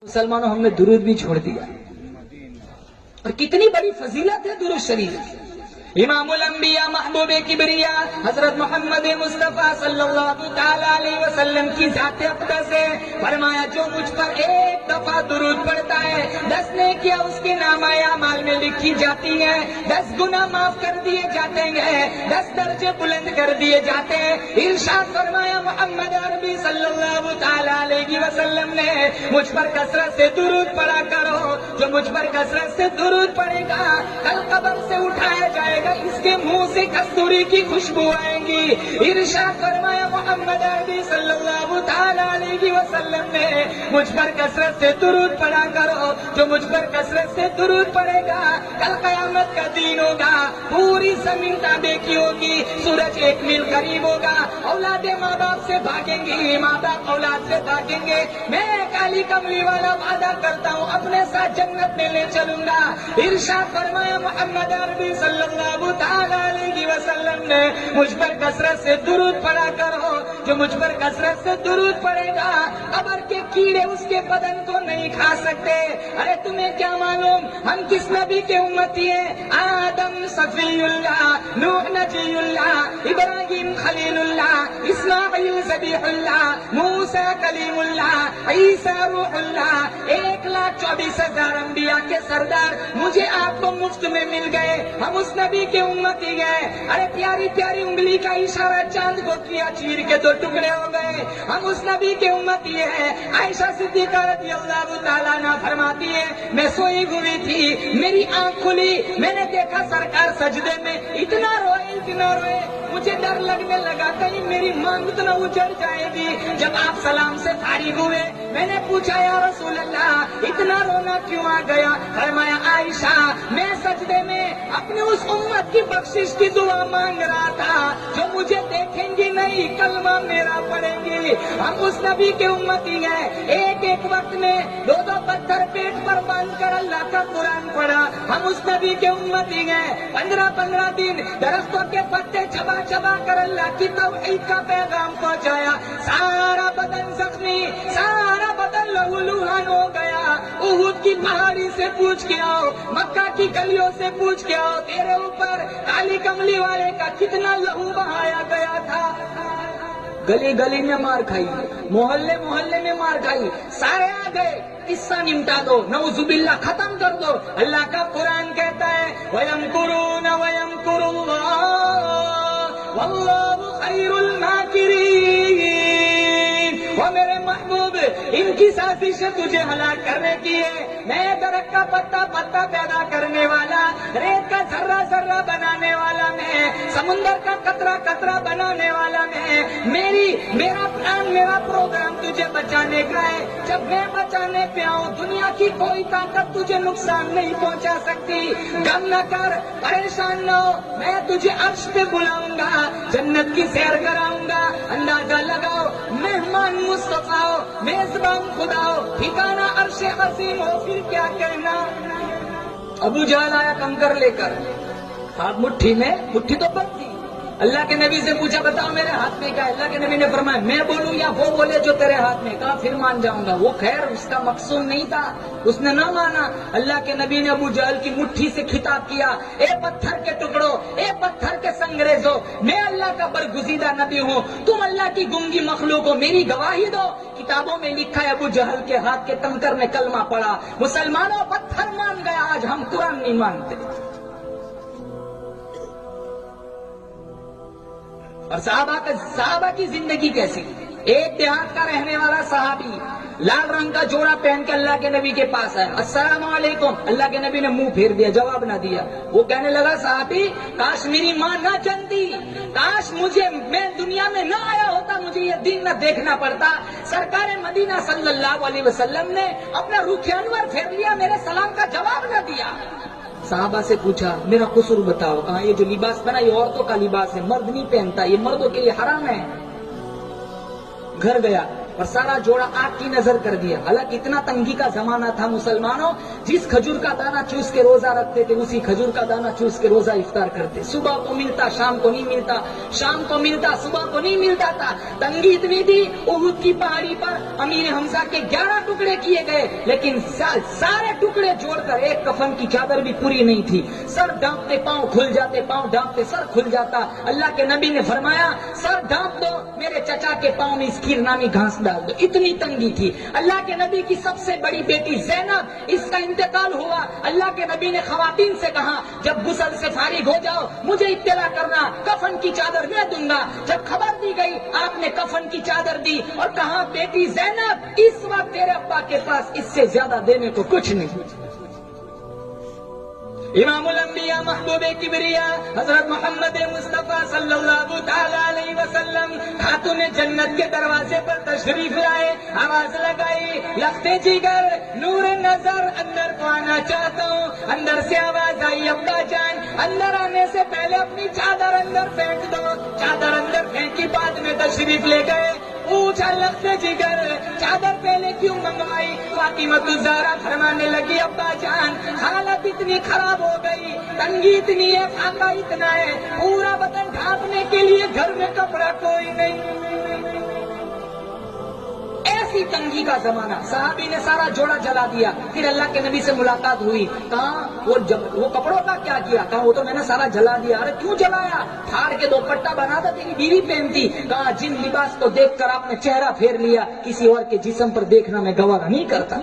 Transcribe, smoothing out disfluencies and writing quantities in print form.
मुसलमानों हमने दुरूद भी छोड़ दिया। और कितनी बड़ी फजीलत है दुरूद शरीफ। इमामुल अंबिया महबूबे किबरिया हजरत मोहम्मद मुस्तफा सल्लल्लाहु तआला अलैहि वसल्लम की जाते अक़दस से फरमाया, जो मुझ पर एक दफा दुरूद पढ़ता है 10 नेकियां उसके नामाए अमाल में लिखी जाती हैं, 10 गुनाह माफ कर दिए जाते हैं, 10 दर्जे बुलंद कर दिए जाते हैं। इरशाद फरमाया मोहम्मद अरबी सल्लल्लाहु तआला अलैहि वसल्लम ने, मुझ पर कसरत से दुरूद पढ़ा करो। जो मुझ पर कसरत से दुरूद पढ़ेगा कल कब्र से उठाया जाएगा, इसके मुंह से कस्तूरी की खुशबू आएगी। इरशाद फरमाया मोहम्मद अरबी सल्लल्लाहु तआला अलैहि वसल्लम ने, मुझ पर कसरत से दुरूद पढ़ा करो। जो मुझ पर कसरत से दुरूद पढ़ेगा कल कयामत का दिन होगा, पूरी जमीन ताबे की होगी, सूरज 1 मील करीब होगा, औलादे माँ बाप से भागेंगी, माँ बाप औलाद से भागेंगे। मैं काली कमली वाला वादा करता हूँ अपने साथ जन्नत में ले चलूंगा। इरशाद फरमाया मोहम्मद अरबी सल्लल्लाहु तआला अलैहि वसल्लम ने, मुझ पर कसरत से दुरूद पढ़ा करो। जो मुझ पर कसरत से दुरूद पढ़ेगा कब्र के कीड़े उसके बदन को नहीं खा सकते। अरे तुम्हें क्या मालूम हम किस नबी के उम्मती हैं? आदम सफीउल्लाह, नूह नजीउल्लाह, इब्राहिम खलीलुल्लाह, इस्माइल ज़बीहुल्लाह, मूसा कलीमुल्लाह, ईसा रूहुल्लाह। 1,24,000 अंबिया के सरदार मुझे आपको मुफ्त में मिल गए, हम उस नबी के उम्मती गए। अरे प्यारी प्यारी उंगली का इशारा चांद को किया, चीर के 2 टुकड़े हो गए, हम उस नबी के उम्मती है। आयशा सिद्दीक़ा रज़ियल्लाहु ताला अन्हा फरमाती है, मैं सोई हुई थी, मेरी आंख खुली, मैंने देखा सरकार सजदे में इतना रोए, मुझे डर लगने लगा कहीं मेरी मांग तो न उजड़ जाएगी। जब आप सलाम से फारिग हुए मैंने पूछा, या रसूल अल्लाह इतना रोना क्यों आ गया? फरमाया, आयशा मैं सजदे में अपने उस उम्मत की बख्शिश की दुआ मांग रहा था जो मुझे देखेंगी नहीं, कलमा मेरा पढ़ेंगी। हम उस नबी के उम्मती हैं। एक एक वक्त में 2-2 पत्थर पेट पर बांध कर अल्लाह का कुरान पढ़ा, हम उस नबी के उम्मती हैं। 15-15 दिन दरख्तों के पत्ते चबा चबा कर अल्लाह की तौहीद का पैगाम पहुंचाया। सारा बदन जख्मी, सारा बदन लहूलुहान हो गया। उहुद की पहाड़ी से पूछ के आओ, मक्का की गलियों से पूछ के आओ, तेरे ऊपर काली कमली वाले का कितना लहू बहाया गया था। गली गली में मार खाई, मोहल्ले मोहल्ले में मार खाई, सारे आ गए, किस्सा निमटा दो, नऊजुबिल्लाह खत्म कर दो। अल्लाह का कुरान कहता है, वयमकुरून वयमकुरुल्लाह वल्लाहु खैरुल माकिरीन। वो मेरे महबूब, इनकी साजिश तुझे हलाक करने की है। मैं दरख्त का पत्ता पत्ता पैदा करने वाला, रेत का जर्रा जर्रा बनाने वाला मैं, समुंदर का कतरा कतरा बनाने वाला मैं। मेरा प्लान, मेरा प्रोग्राम तुझे बचाने का है। जब मैं बचाने पे आऊँ दुनिया की कोई ताकत तुझे नुकसान नहीं पहुँचा सकती। गम न कर, परेशान न हो, मैं तुझे अर्श पे बुलाऊंगा, जन्नत की सैर कराऊंगा। अंदाजा लगाओ, मेहमान मुस्तफा हो, मेजबान खुदा हो, ठिकाना अर्श अज़ीम हो, फिर क्या कहना। अबू जहल आया कंकर लेकर, हाथ मुट्ठी में, मुट्ठी तो बंद थी। अल्लाह के नबी से पूछा, बताओ मेरे हाथ में क्या है? अल्लाह के नबी ने फरमाया, मैं बोलूं या वो बोले जो तेरे हाथ में? कहा फिर मान जाऊंगा। वो खैर उसका मकसूद नहीं था, उसने न माना। अल्लाह के नबी ने अबू जहल की मुट्ठी से खिताब किया, ए पत्थर के टुकड़ों, ए पत्थर के संगरेजों, मैं अल्लाह का बरगुज़ीदा नबी हूँ, तुम अल्लाह की गुंगी मखलूक हो, मेरी गवाही दो। किताबों में लिखा है अबू जहल के हाथ के कंकर ने कलमा पढ़ा। मुसलमानों, पत्थर मान गया, आज हम कुरान नहीं मानते। और साहबा की जिंदगी कैसी? एक देहात का रहने वाला सहाबी लाल रंग का जोड़ा पहन के अल्लाह के नबी के पास है, अस्सलाम वालेकुम। अल्लाह के नबी ने मुंह फेर दिया, जवाब ना दिया। वो कहने लगा, साहबी काश मेरी माँ ना जानती, काश मैं दुनिया में न आया होता, मुझे ये दिन न देखना पड़ता। सरकार मदीना सल्लल्लाहु अलैहि वसल्लम ने अपना रुख अनवर फेर लिया, मेरे सलाम का जवाब न दिया। साहबा से पूछा, मेरा कसूर बताओ। कहा, ये जो लिबास पहना ये औरतों का लिबास है, मर्द नहीं पहनता, ये मर्दों के लिए हराम है। घर गया, اور سارا جوڑا آگ کی نظر کر دیا. حالانکہ اتنا تنگی کا زمانہ تھا مسلمانوں, جس کھجور کا دانہ چوس کے روزہ رکھتے تھے اسی کھجور کا دانہ چوس کے روزہ افطار کرتے. صبح کو ملتا شام کو نہیں ملتا, شام کو ملتا صبح کو نہیں ملتا تھا. تنگی اتنی تھی احد کی پہاڑی پر امیر حمزہ کے 11 ٹکڑے کیے گئے, لیکن سارے ٹکڑے جوڑ کر ایک کفن کی چادر بھی پوری نہیں تھی. سر ڈانپتے پاؤں کھل جاتے, پاؤں ڈانپتے سر کھل جاتا. اللہ کے نبی نے فرمایا سر ڈانپ دو, میرے چچا کے پاؤں میں اس کھیر نامی گھاس ڈال دو. اتنی تنگی تھی. اللہ کے نبی کی سب سے بڑی بیٹی زینب, اس کا انتقال ہوا. اللہ کے نبی نے خواتین سے کہا جب غسل سے فارغ ہو جاؤ مجھے اطلاع کرنا, کفن کی چادر میں دوں گا. جب خبر دی گئی آپ نے کفن کی چادر دی اور کہا بیٹی زینب اس وقت تیرے ابا کے پاس اس سے زیادہ دینے کو کچھ نہیں. امام الانبیاء محبوب کبریا حضرت محمد مصطفیٰ صلی اللہ تعالی علیہ وسلم خاتون جنت کے دروازے پر تشریف لائے. آواز لگائی لختے جگر نور نظر اندر کو آنا چاہتا ہوں. اندر سے آواز آئی ابا جان اندر آنے سے پہلے اپنی چادر اندر پھینک دو. چادر اندر پھینکی بعد میں تشریف لے گئے. پوچھا لختے جگر چادر پہلے کیوں منگوائی؟ فاطمہ الزہرا فرمانے لگی ابا جان حالت اتنی خراب ہو گئی, تنگی اتنی ہے, فاقہ اتنا ہے, پورا بدن ڈھانپنے کے لیے گھر میں کپڑا کوئی نہیں. ایسی تنگی کا زمانہ. صحابی نے سارا جوڑا جلا دیا. پھر اللہ کے نبی سے ملاقات ہوئی. کہاں وہ کپڑوں کا کیا کیا؟ کہا وہ تو میں نے سارا جلا دیا. ارے کیوں جلایا؟ پھاڑ کے دوپٹہ بنا تھا تیری بیوی پہنتی. کہا جن لباس کو دیکھ کر آپ نے چہرہ پھیر لیا کسی اور کے جسم پر دیکھنا میں گوارا نہیں کرتا.